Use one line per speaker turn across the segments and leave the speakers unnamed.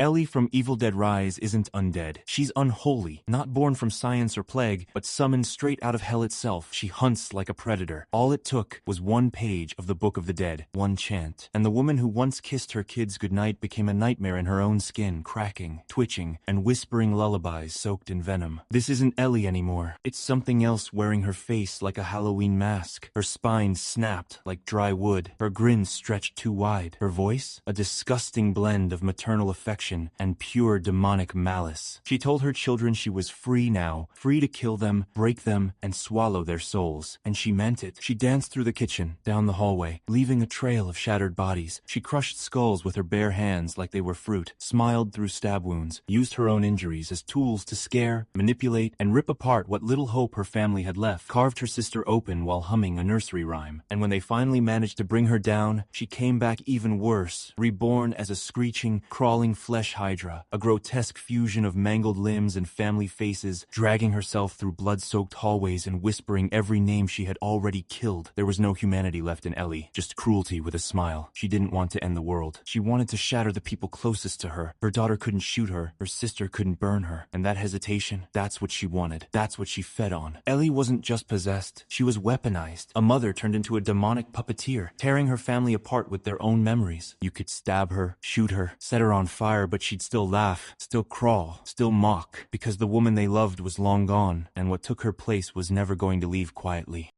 Ellie from Evil Dead Rise isn't undead. She's unholy, not born from science or plague, but summoned straight out of hell itself. She hunts like a predator. All it took was one page of the Book of the Dead, one chant, and the woman who once kissed her kids goodnight became a nightmare in her own skin, cracking, twitching, and whispering lullabies soaked in venom. This isn't Ellie anymore. It's something else wearing her face like a Halloween mask. Her spine snapped like dry wood. Her grin stretched too wide. Her voice? A disgusting blend of maternal affection and pure demonic malice. She told her children she was free now, free to kill them, break them, and swallow their souls. And she meant it. She danced through the kitchen, down the hallway, leaving a trail of shattered bodies. She crushed skulls with her bare hands like they were fruit, smiled through stab wounds, used her own injuries as tools to scare, manipulate, and rip apart what little hope her family had left, carved her sister open while humming a nursery rhyme. And when they finally managed to bring her down, she came back even worse, reborn as a screeching, crawling flesh hydra, a grotesque fusion of mangled limbs and family faces, dragging herself through blood-soaked hallways and whispering every name she had already killed. There was no humanity left in Ellie, just cruelty with a smile. She didn't want to end the world. She wanted to shatter the people closest to her. Her daughter couldn't shoot her, her sister couldn't burn her, and that hesitation, that's what she wanted. That's what she fed on. Ellie wasn't just possessed, she was weaponized. A mother turned into a demonic puppeteer, tearing her family apart with their own memories. You could stab her, shoot her, set her on fire, but she'd still laugh, still crawl, still mock, because the woman they loved was long gone, and what took her place was never going to leave quietly.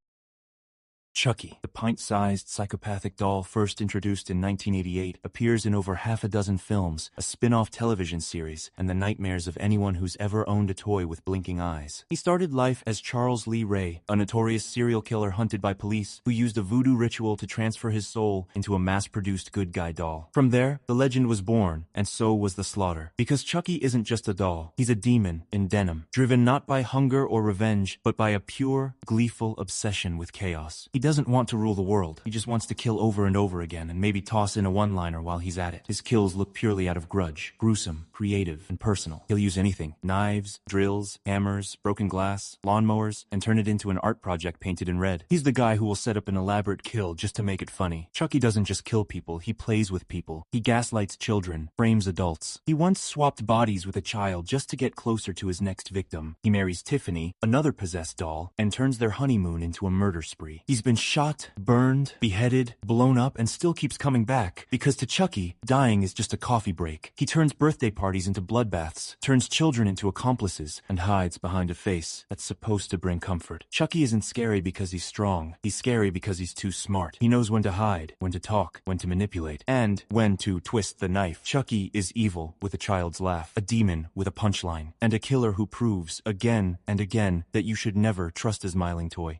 Chucky, the pint-sized psychopathic doll first introduced in 1988, appears in over half a dozen films, a spin-off television series, and the nightmares of anyone who's ever owned a toy with blinking eyes. He started life as Charles Lee Ray, a notorious serial killer hunted by police who used a voodoo ritual to transfer his soul into a mass-produced good guy doll. From there, the legend was born, and so was the slaughter. Because Chucky isn't just a doll, he's a demon in denim, driven not by hunger or revenge, but by a pure, gleeful obsession with chaos. He doesn't want to rule the world. He just wants to kill over and over again and maybe toss in a one-liner while he's at it. His kills look purely out of grudge, gruesome, creative, and personal. He'll use anything, knives, drills, hammers, broken glass, lawnmowers, and turn it into an art project painted in red. He's the guy who will set up an elaborate kill just to make it funny. Chucky doesn't just kill people, he plays with people. He gaslights children, frames adults. He once swapped bodies with a child just to get closer to his next victim. He marries Tiffany, another possessed doll, and turns their honeymoon into a murder spree. He's been shot, burned, beheaded, blown up, and still keeps coming back. Because to Chucky, dying is just a coffee break. He turns birthday parties into bloodbaths, turns children into accomplices, and hides behind a face that's supposed to bring comfort. Chucky isn't scary because he's strong. He's scary because he's too smart. He knows when to hide, when to talk, when to manipulate, and when to twist the knife. Chucky is evil with a child's laugh, a demon with a punchline, and a killer who proves again and again that you should never trust a smiling toy.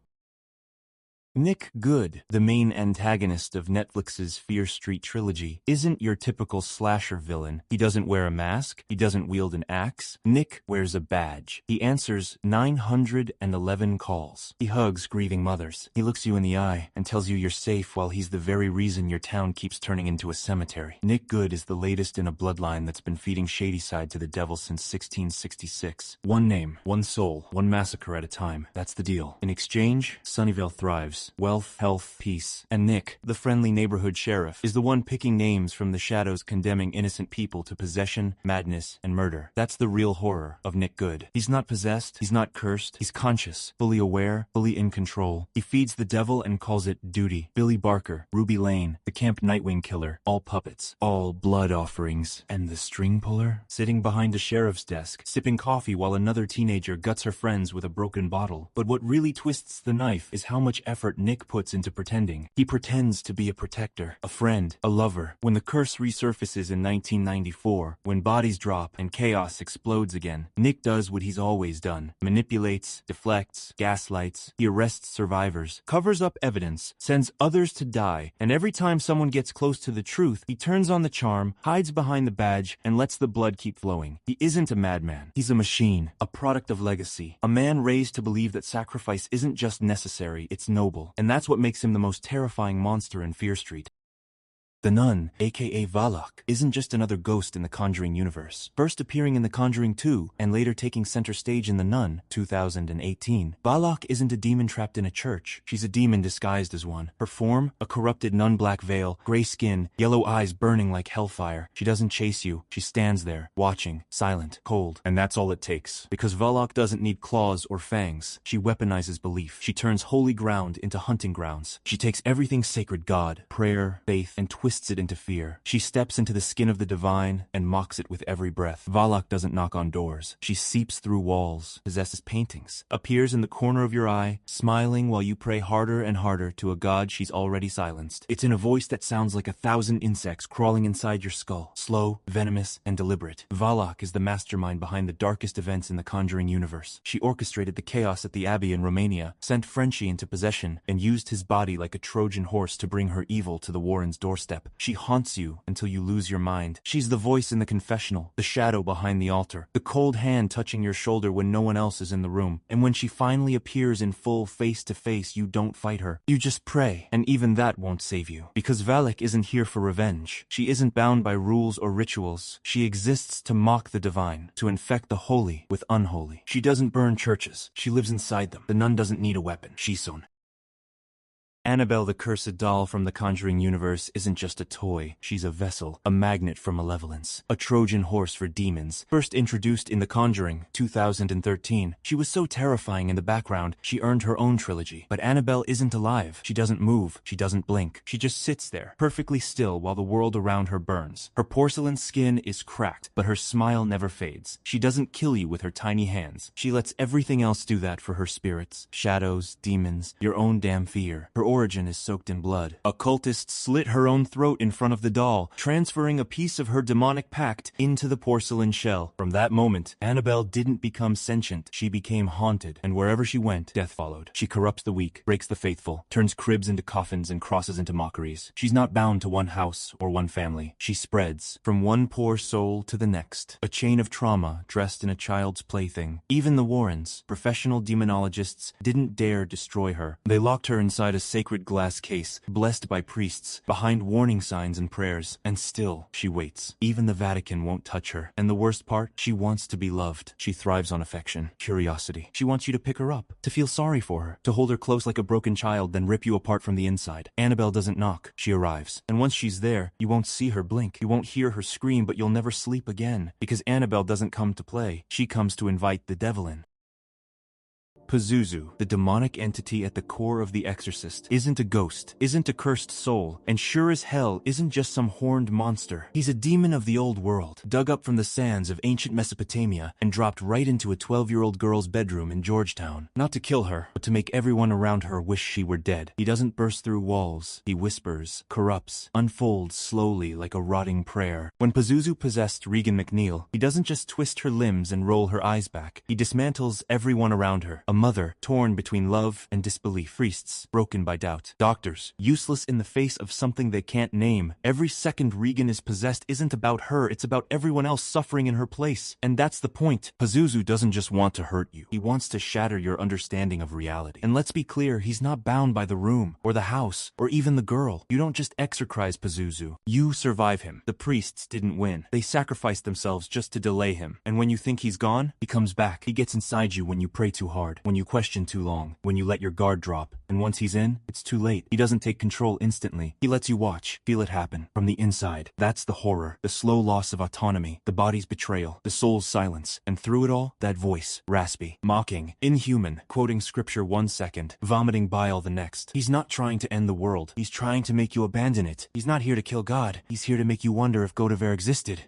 Nick Good, the main antagonist of Netflix's Fear Street trilogy, isn't your typical slasher villain. He doesn't wear a mask. He doesn't wield an axe. Nick wears a badge. He answers 911 calls. He hugs grieving mothers. He looks you in the eye and tells you you're safe while he's the very reason your town keeps turning into a cemetery. Nick Good is the latest in a bloodline that's been feeding Shadyside to the devil since 1666. One name, one soul, one massacre at a time. That's the deal. In exchange, Sunnyvale thrives. Wealth, health, peace. And Nick, the friendly neighborhood sheriff, is the one picking names from the shadows condemning innocent people to possession, madness, and murder. That's the real horror of Nick Good. He's not possessed, he's not cursed, he's conscious, fully aware, fully in control. He feeds the devil and calls it duty. Billy Barker, Ruby Lane, the Camp Nightwing killer, all puppets, all blood offerings. And the string puller? Sitting behind a sheriff's desk, sipping coffee while another teenager guts her friends with a broken bottle. But what really twists the knife is how much effort Nick puts into pretending. He pretends to be a protector, a friend, a lover. When the curse resurfaces in 1994, when bodies drop and chaos explodes again, Nick does what he's always done. Manipulates, deflects, gaslights. He arrests survivors, covers up evidence, sends others to die, and every time someone gets close to the truth, he turns on the charm, hides behind the badge, and lets the blood keep flowing. He isn't a madman. He's a machine, a product of legacy, a man raised to believe that sacrifice isn't just necessary, it's noble. And that's what makes him the most terrifying monster in Fear Street. The nun, aka Valak, isn't just another ghost in the Conjuring universe. First appearing in The Conjuring 2, and later taking center stage in The Nun, 2018. Valak isn't a demon trapped in a church. She's a demon disguised as one. Her form, a corrupted nun-black veil, gray skin, yellow eyes burning like hellfire. She doesn't chase you. She stands there, watching, silent, cold. And that's all it takes. Because Valak doesn't need claws or fangs. She weaponizes belief. She turns holy ground into hunting grounds. She takes everything sacred, God, prayer, faith, and twists it into fear. She steps into the skin of the divine and mocks it with every breath. Valak doesn't knock on doors. She seeps through walls, possesses paintings, appears in the corner of your eye, smiling while you pray harder and harder to a god she's already silenced. It's in a voice that sounds like 1,000 insects crawling inside your skull. Slow, venomous, and deliberate. Valak is the mastermind behind the darkest events in the Conjuring universe. She orchestrated the chaos at the Abbey in Romania, sent Frenchie into possession, and used his body like a Trojan horse to bring her evil to the Warrens' doorstep. She haunts you until you lose your mind. She's the voice in the confessional, the shadow behind the altar, the cold hand touching your shoulder when no one else is in the room. And when she finally appears in full face-to-face, you don't fight her. You just pray, and even that won't save you. Because Valak isn't here for revenge. She isn't bound by rules or rituals. She exists to mock the divine, to infect the holy with unholy. She doesn't burn churches. She lives inside them. The nun doesn't need a weapon. Shison. Annabelle the cursed doll from the Conjuring universe isn't just a toy. She's a vessel, a magnet for malevolence, a Trojan horse for demons. First introduced in The Conjuring, 2013, she was so terrifying in the background, she earned her own trilogy. But Annabelle isn't alive. She doesn't move. She doesn't blink. She just sits there, perfectly still while the world around her burns. Her porcelain skin is cracked, but her smile never fades. She doesn't kill you with her tiny hands. She lets everything else do that for her spirits, shadows, demons, your own damn fear. Her origin is soaked in blood. A cultist slit her own throat in front of the doll, transferring a piece of her demonic pact into the porcelain shell. From that moment, Annabelle didn't become sentient. She became haunted, and wherever she went, death followed. She corrupts the weak, breaks the faithful, turns cribs into coffins and crosses into mockeries. She's not bound to one house or one family. She spreads from one poor soul to the next, a chain of trauma dressed in a child's plaything. Even the Warrens, professional demonologists, didn't dare destroy her. They locked her inside a sacred glass case, blessed by priests, behind warning signs and prayers. And still, she waits. Even the Vatican won't touch her. And the worst part, she wants to be loved. She thrives on affection, curiosity. She wants you to pick her up, to feel sorry for her, to hold her close like a broken child, then rip you apart from the inside. Annabelle doesn't knock. She arrives. And once she's there, you won't see her blink. You won't hear her scream, but you'll never sleep again. Because Annabelle doesn't come to play. She comes to invite the devil in. Pizuzu, the demonic entity at the core of The Exorcist, isn't a ghost, isn't a cursed soul, and sure as hell isn't just some horned monster. He's a demon of the old world, dug up from the sands of ancient Mesopotamia and dropped right into a 12-year-old girl's bedroom in Georgetown. Not to kill her, but to make everyone around her wish she were dead. He doesn't burst through walls. He whispers, corrupts, unfolds slowly like a rotting prayer. When Pizuzu possessed Regan McNeil, he doesn't just twist her limbs and roll her eyes back. He dismantles everyone around her. A mother, torn between love and disbelief. Priests, broken by doubt. Doctors, useless in the face of something they can't name. Every second Regan is possessed isn't about her, it's about everyone else suffering in her place. And that's the point. Pizuzu doesn't just want to hurt you. He wants to shatter your understanding of reality. And let's be clear, he's not bound by the room, or the house, or even the girl. You don't just exorcise Pizuzu. You survive him. The priests didn't win. They sacrificed themselves just to delay him. And when you think he's gone, he comes back. He gets inside you when you pray too hard, when you question too long, when you let your guard drop. And once he's in, it's too late. He doesn't take control instantly. He lets you watch, feel it happen, from the inside. That's the horror, the slow loss of autonomy, the body's betrayal, the soul's silence. And through it all, that voice, raspy, mocking, inhuman, quoting scripture 1 second, vomiting bile the next. He's not trying to end the world. He's trying to make you abandon it. He's not here to kill God. He's here to make you wonder if God ever existed.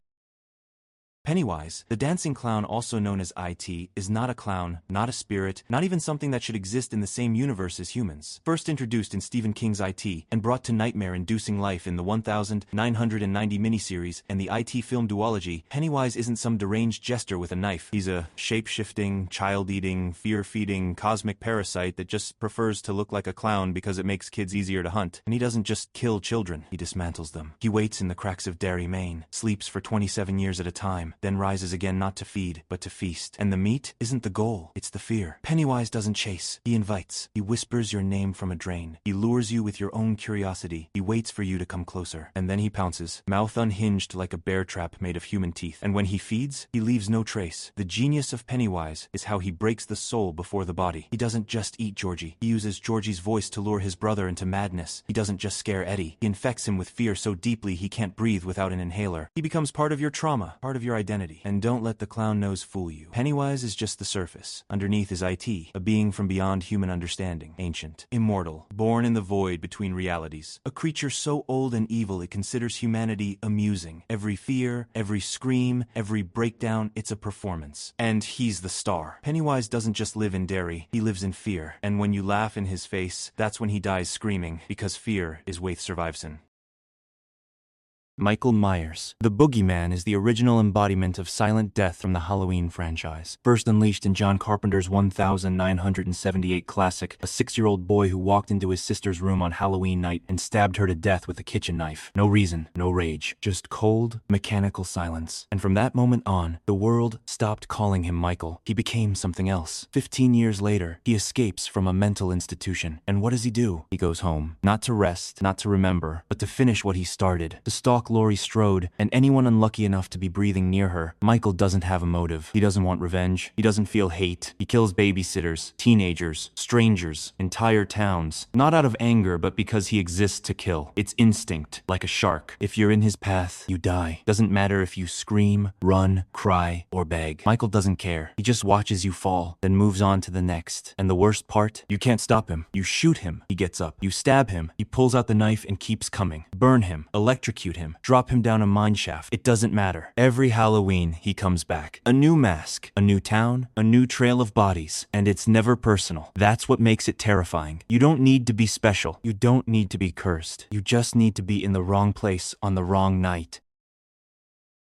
Pennywise, the dancing clown also known as IT, is not a clown, not a spirit, not even something that should exist in the same universe as humans. First introduced in Stephen King's IT, and brought to nightmare-inducing life in the 1990 miniseries and the IT film duology, Pennywise isn't some deranged jester with a knife. He's a shape-shifting, child-eating, fear-feeding, cosmic parasite that just prefers to look like a clown because it makes kids easier to hunt. And he doesn't just kill children, he dismantles them. He waits in the cracks of Derry, Maine, sleeps for 27 years at a time, then rises again not to feed, but to feast. And the meat isn't the goal, it's the fear. Pennywise doesn't chase, he invites. He whispers your name from a drain. He lures you with your own curiosity. He waits for you to come closer. And then he pounces, mouth unhinged like a bear trap made of human teeth. And when he feeds, he leaves no trace. The genius of Pennywise is how he breaks the soul before the body. He doesn't just eat Georgie. He uses Georgie's voice to lure his brother into madness. He doesn't just scare Eddie. He infects him with fear so deeply he can't breathe without an inhaler. He becomes part of your trauma, part of your identity. And don't let the clown nose fool you. Pennywise is just the surface. Underneath is IT, a being from beyond human understanding. Ancient, immortal, born in the void between realities. A creature so old and evil it considers humanity amusing. Every fear, every scream, every breakdown, it's a performance. And he's the star. Pennywise doesn't just live in Derry, he lives in fear. And when you laugh in his face, that's when he dies screaming, because fear is Waith Surviveson. Michael Meyers. The Boogeyman is the original embodiment of silent death from the Halloween franchise. First unleashed in John Carpenter's 1978 classic, a 6-year-old boy who walked into his sister's room on Halloween night and stabbed her to death with a kitchen knife. No reason, no rage, just cold, mechanical silence. And from that moment on, the world stopped calling him Michael. He became something else. 15 years later, he escapes from a mental institution. And what does he do? He goes home. Not to rest, not to remember, but to finish what he started. To stalk Laurie Strode, and anyone unlucky enough to be breathing near her. Michael doesn't have a motive. He doesn't want revenge. He doesn't feel hate. He kills babysitters, teenagers, strangers, entire towns. Not out of anger, but because he exists to kill. It's instinct, like a shark. If you're in his path, you die. Doesn't matter if you scream, run, cry, or beg. Michael doesn't care. He just watches you fall, then moves on to the next. And the worst part? You can't stop him. You shoot him. He gets up. You stab him. He pulls out the knife and keeps coming. Burn him. Electrocute him. Drop him down a mine shaft. It doesn't matter. Every Halloween, he comes back. A new mask, a new town, a new trail of bodies, and it's never personal. That's what makes it terrifying. You don't need to be special. You don't need to be cursed. You just need to be in the wrong place on the wrong night.